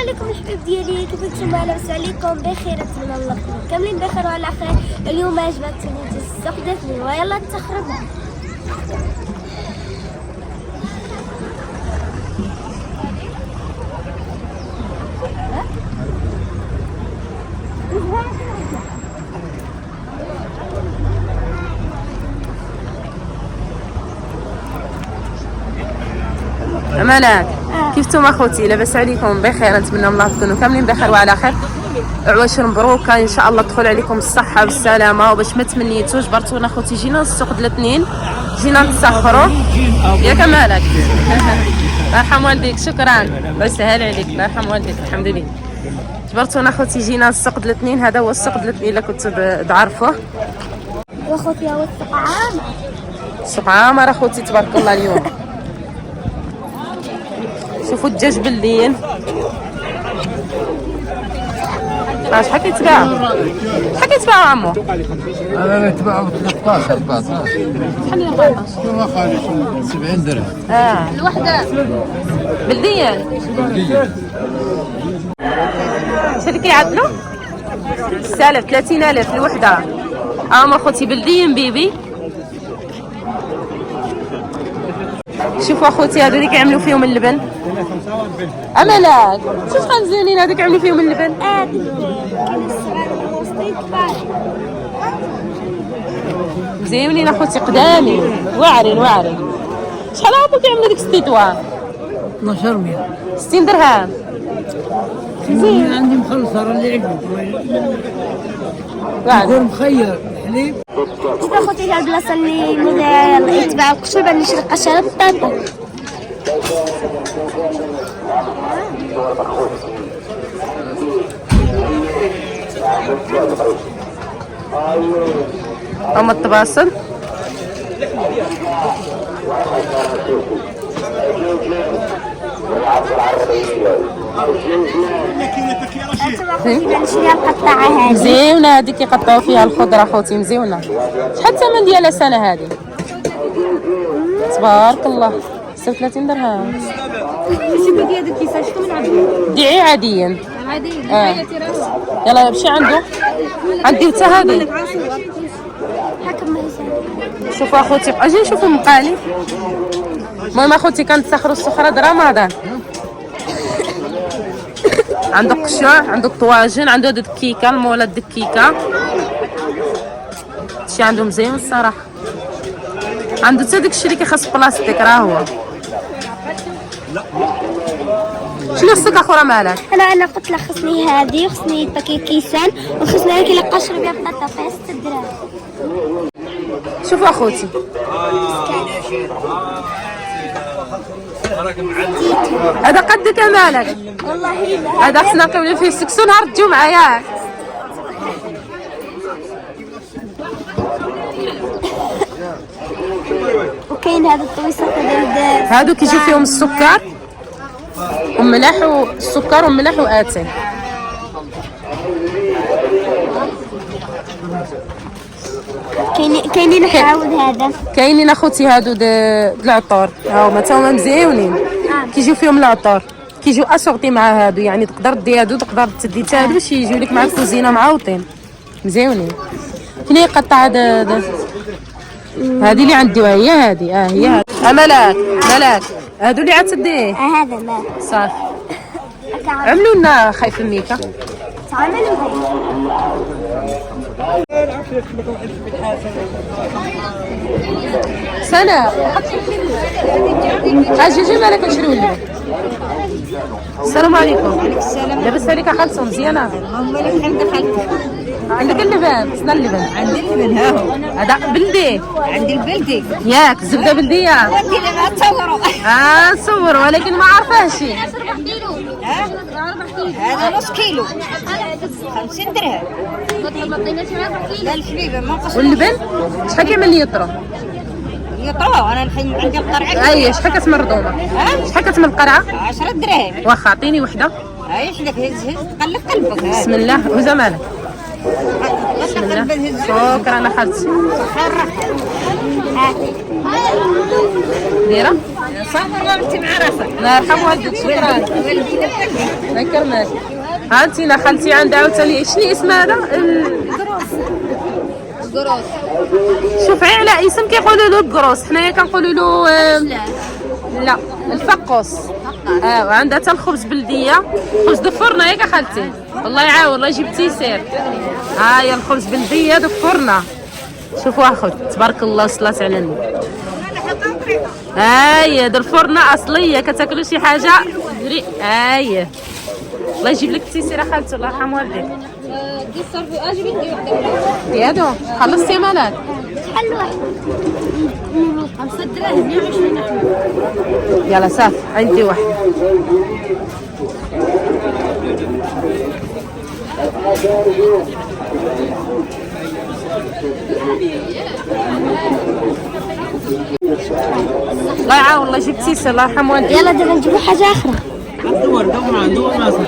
عليكم الحبيب ديالي، كيف نتوما؟ لاباس عليكم؟ بخير، نتمنى الله تكونوا كاملين بخير وعلى خير. اليوم عجبتني السوق داتني ويلا تخرجوا. امانات كيف نتوما اخوتي؟ لاباس عليكم؟ بخير، نتمنى الله تكونوا كاملين بخير وعلى خير. عواشر مبروكه ان شاء الله تدخل عليكم الصحه والسلامه. وباش ما تمنيتوش برتونا اخوتي، جينا للسوق د الاثنين، جينا نتسخروا ياك مالك. الله يرحم والديك، شكرا، الله يسهل عليك، الله يرحم والديك. الحمد لله. جبرتونا اخوتي، جينا للسوق د الاثنين. هذا هو السوق د الاثنين الا كنتو تعرفوه. واخوتي هو السوق عامر، السوق عامر اخوتي تبارك الله. اليوم شوفوا الدجاج بلدين. شحال كيتباع؟ شحال كيتباع عمو؟ انا نتباعو 13 14. شحال هي 14؟ شنو خالي 70 درهم. الوحده بلديان. شحال اللي كيعدلوا؟ 6000 30000 الوحده. اخوتي بلديين بيبي. شوفوا اخوتي هادو اللي كيعملوا فيهم اللبن. امالات شوف شحال زينين هادو كيعملوا فيهم اللبن. كاين الصغار والوسطين كبار. زينين اخوتي، قدامي واعرين واعرين. شحال هما كيعملوا ديك الستيتوان؟ 1200. 60 درهم. زين عندي مخلصه اللي عجبك. واعرين مخير الحليب. شوف اخوتي هاد البلاصه اللي يتباعوا قشوبه اللي نشري قشره الطاطا. هما الطباسل. نشري القطعه هذه مزيونه هذيك كيقطعوا فيها الخضره اخوتي، مزيونه. شحال الثمن ديالها سنه هذه؟ تبارك الله 36 درهم. شوفوا ديال هذوك كيفاش شكون عندهم دعي عاديا عادي. يلا مشي عنده. عندي حتى هذه. حكم ما يسال. شوفوا اخوتي، اجي نشوفوا مقالي. المهم اخوتي كنتسخروا السخره درامادا. عندك قشوع، عندك طواجن، عنده هاد الدكيكه، المولات الدكيكه. شي عنده مزيان الصراحه. عنده حتى داكشي اللي كيخص بلاستيك راه هو. شنو خصك اخويا مالك؟ انا قلت لك خصني هذه، خصني باكيت كيسان، وخصني هذيك اللي قشر بها بطاطا فيها 6 دراهم. شوفوا اخوتي هذا قدك مالك؟ والله لا هذا خصنا نقيو فيه السكسو نهار الجمعه ياك. وكاين هذا الطويصات هذا هادو كيجيو فيهم السكر وملح والسكر وملح واتاي. كاينين حاول هذا. كاينين اخوتي هادو د العطور، ها هما تا هما مزيونين. كيجيو فيهم العطور، كيجيو اسورتي مع هادو، يعني تقدر دي هادو تقدر تدي تا هادو باش يجيو لك مع الكوزينه معوطين مزيونين. فين هي قطعه هادي اللي عندي وهي هادي. هي هادي. ملاك هادو اللي عاد تديه. هذا ما صافي. عملوا لنا خايف الميكا. تعملوا سنة اجي مالك نشريو اللبن. السلام عليكم. لاباس عليك خالته؟ مزيانه. عندك اللبن؟ خصنا اللبن. عندي اللبن ها هو. هذا بلدي. عندي البلدي. ياك الزبده بلديه. ودي لما تصوروا. نصور ولكن ما عارفاهش. هذا نص كيلو 50 درهم. لا الحليب ما نقص. واللبن شحال كيعمل ليطرو؟ يطرو انا الحين عندي القرعه. اي شحال كتمر الدومه؟ شحال كتمر القرعه؟ 10 دراهم. واخا عطيني وحده. ايش لك هز قلب قلبك. بسم الله وزمانك. بسم الله. شكرا خالتي. دايره صافر ما بنتي مع راسك. الله يرحم والديك، شكرا. الله يكرمك. ها انتينا خالتي عندها عاوتاني شنو اسم هذا؟ قروص. شوفي على اسم كيقولوا له الكروس، حنايا كنقولوا له لا الفقوس. وعندها حتى الخبز بلديه، خبز د الفرنه ياك خالتي. الله يعاون، الله يجيب تيسير. ها هي الخبز بلديه د الفرنه. شوفوا اخوت تبارك الله، صلات على النبي. هاهي د الفرنه اصليه، كتاكلوا شي حاجه هاهي. الله يجيب لك التيسير خالتي، الله يرحم والديك. دي الصرف اجي بدي وحده. يادو خلصتي مالك؟ شحال واحد؟ 5 دراهم 120 احنا. يلا صافي عندي واحد. الله يعاون، الله يجيب تيسير، الله يرحم والديك. يلا دابا نجيبو حاجه اخرى. دور راسك.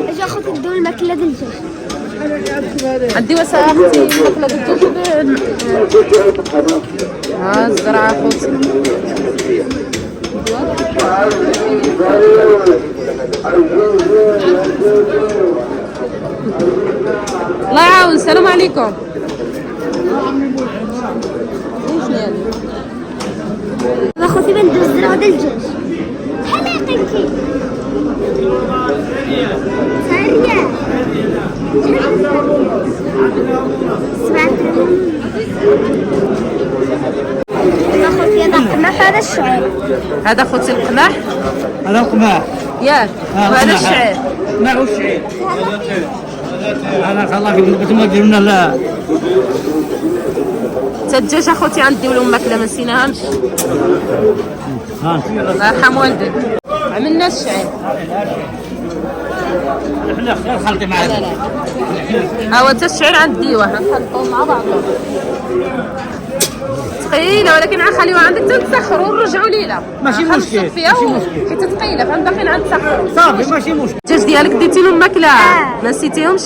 اجي اخذ ندور الماكله ديال الدجاج. عندي وسا اختي ماكله الدجاج. ها الزرعه خوتي. الله يعاون، السلام عليكم. اخوتي بندوز الزرعه ديال الدجاج. شحال عطيتي؟ ساريه. اخوتي هذا القماح، هذا الشعير. هذا خوتي القماح. هذا القماح ياك وهذا الشعير. ما هو الشعير. انا خلاص قلت ما دير لنا لا. تا الدجاج اخوتي عندي ولا ماكله ما نسيناهمش. ها الله يرحم والديك. عملنا الشعير. احنا خلطي معاك. ها هو تا الشعير عندي واحد نخلطوهم مع بعضهم. ثقيله ولكن غنخليوها عندك تنسخروا ونرجعوا ليله. ماشي مشكل، فيها ماشي مشكل. حيت ثقيله فهم باقيين عند تسخر. صافي ماشي مشكل. الدجاج ديالك ديتي له الماكله ما نسيتيهمش.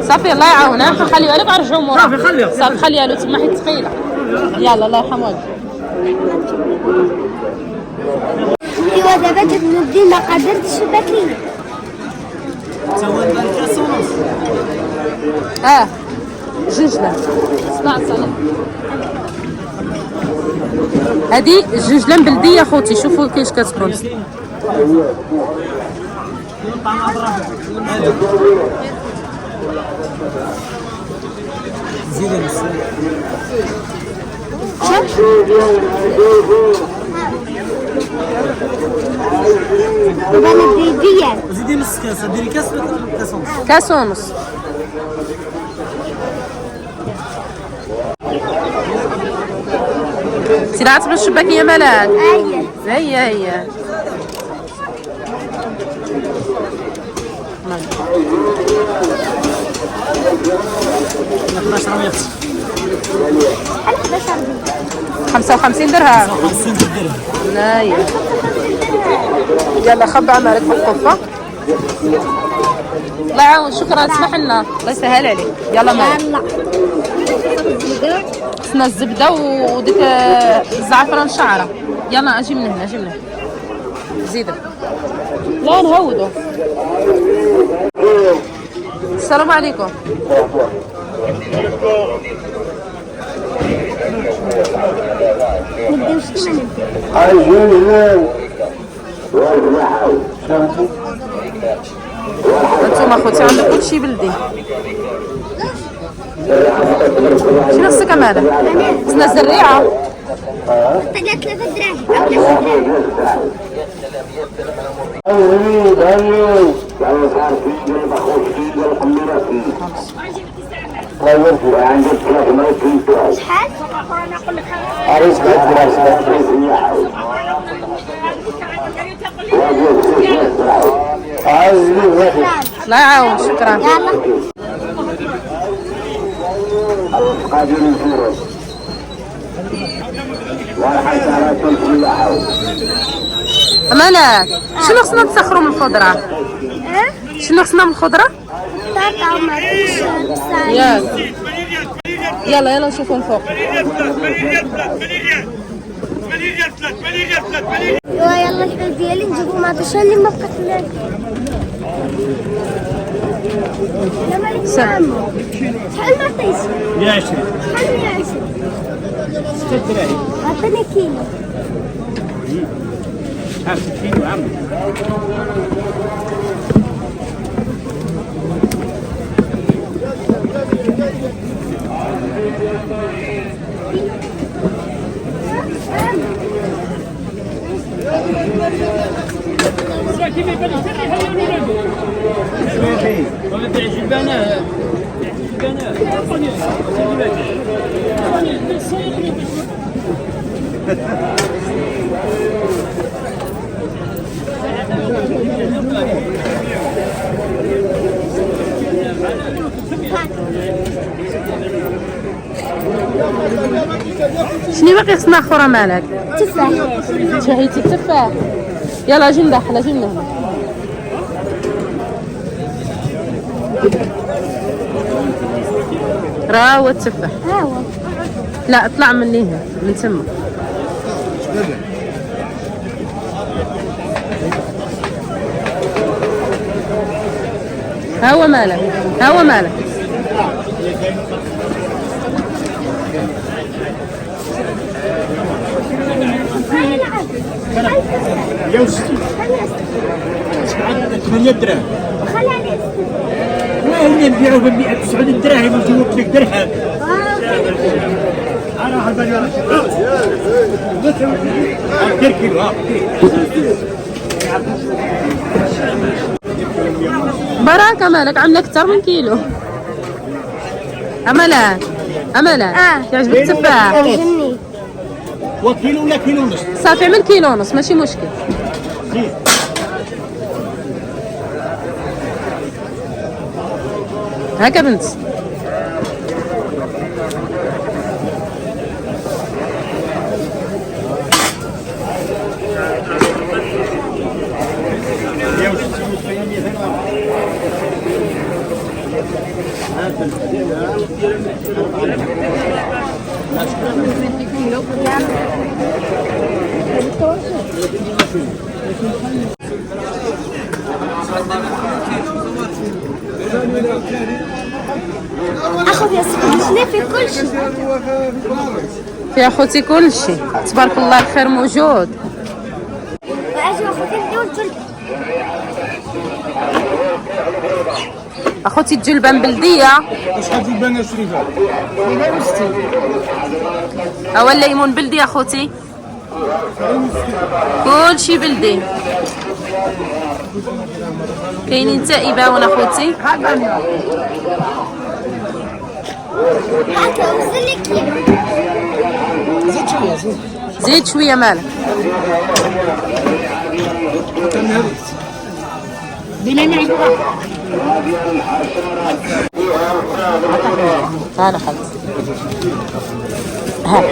صافي الله يعاونها، خليوها لك غنرجعوا مورا. صافي خليها. صافي خليها له تما حيت ثقيله. يلا الله يرحم والديك. ايوا دابا جات ندي المقادير د الشباكيه. سوى الكاس ونص. جوجله 17 هذه جوجله بلديه خوتي. شوفوا كيفاش كتكون. زيد بس. دابا ندي ديال. زيدي نص كاس، ديري كاس ونص. كاس ونص. سلعات من الشباكيه مالك؟ هي 55 درهم. 50 درهم. نايا يلا خبى عمالك بالقفه. الله يعاون، شكرا، اسمح لنا، الله يسهل عليك. يلا مالك. خصنا الزبده وديك الزعفران شعره. يلا اجي من هنا، اجي من هنا. زيدوا. لا نهودوا. السلام عليكم. نديو شتي ما نديو. انتم اخوتي عندك كلشي بلدي. شنو خصك امانه؟ خصنا الزريعه. طلعت 3 دراهم شحال؟ الله يعاون، شكرا. أمانة شنو خصنا نسخروا من الخضرة؟ شنو خصنا من الخضرة؟ بطاطا ومطيش بصل. يلا يلا نشوفوا من فوق. ايوا يلا الحبيب ديالي نجيبو مطيش اللي ما بقات لنا. لا مالك عمو. شحال مطيش؟ 120. شحال 120؟ 6 دراهم. عطيني كيلو. شحال 60 عم. شنو باقي خصنا اخرى مالك؟ تفاح. شهيتي التفاح. يلا اجي ندخل اجي من هنا. راه هو التفاح. ها هو. لا اطلع من هنا من تما. ها هو مالك ها هو مالك. يا وستي 8 دراهم. خلي عليه. وين نبيعوه ب 190 دراهم ويجيبوا لك درهم. انا هذا دير كيلو. بركة مالك عاملة أكثر من كيلو. أملة أملة يعجبك التفاح؟ عجبني. وكيلو ولا كيلو ونص؟ صافي اعمل كيلو ونص ماشي مشكل. هكا بنت. اخذ يا سيدي شنو في كل شيء. في اخوتي كل شيء تبارك الله الخير موجود. واجي اخوتي ندير الجلد. اخوتي الجلبان بلديه. شحال جلبان شريفه؟ 62. هو الليمون بلدي اخوتي. كل شيء بلدي. كاينين تائباون اخوتي. هاكا وصل لي كيلو. زيد شويه مالك. انا خلص. ها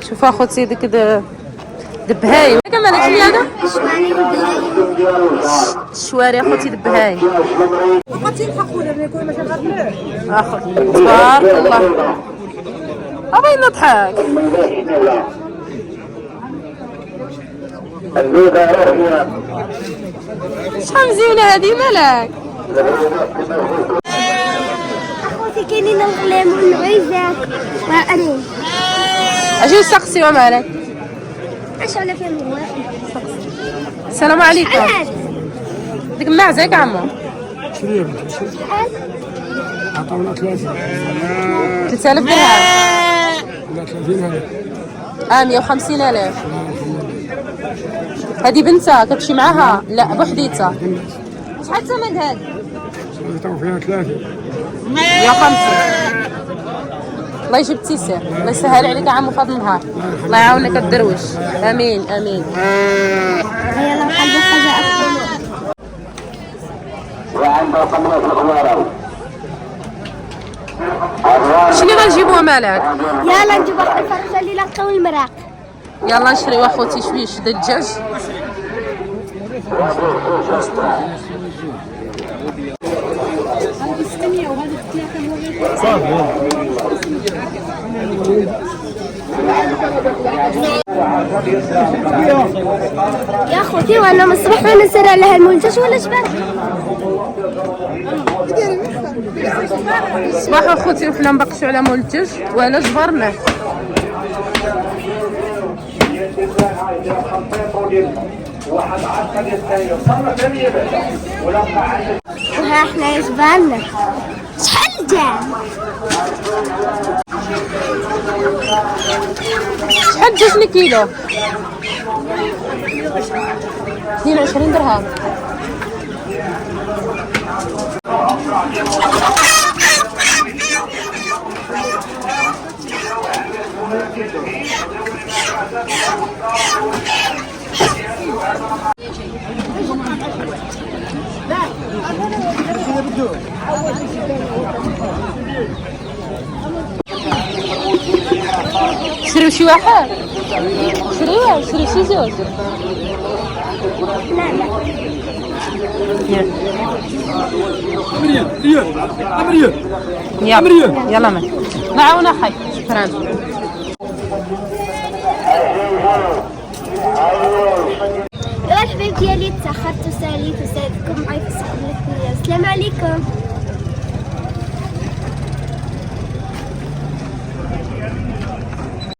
شوف اخوتي ديك دبهاي كم مالك شنو هذا؟ شواني والبهايم. الشواري اخوتي دبهاي. اخوتي تبارك الله. ابي نضحك. شحال مزيونه هذه مالك. اخوتي كاينين الغلام والعيزات وعرين. اجي نسقسيو مالك. اش على فيهم واحد. السلام عليكم. شحال؟ ديك المعزه ياك عمو. شحال؟ عطاونا 3000. 3000 درهم. لا 30000. 150,000. هذه بنتها كتمشي معاها؟ لا بوحديتها. شحال ثمن هذا؟ عطاو فيها 3. 150. الله يجيب تيسير، الله يسهل عليك عام وفضل النهار، الله يعاونك الدرويش. امين امين. يلا نحل حاجه اكثر. شنو غنجيبوها مالك؟ يلا نجيب واحد الفرشه اللي لقاو المراق. يلا نشريو اخوتي شويه د الدجاج. يا اخوتي وانا من الصبح وانا نسرع لها المنتج ولا جبال. صباح اخوتي وحنا مبقشو على منتج ولا جبرناه. وها احنا جبالنا شحال جا. شحال الدجاج كيلو؟ 22 درهم. شريو شي واحد؟ شريوه شري شي زوج. يلا يلا ما نعاون اخي. شكرا.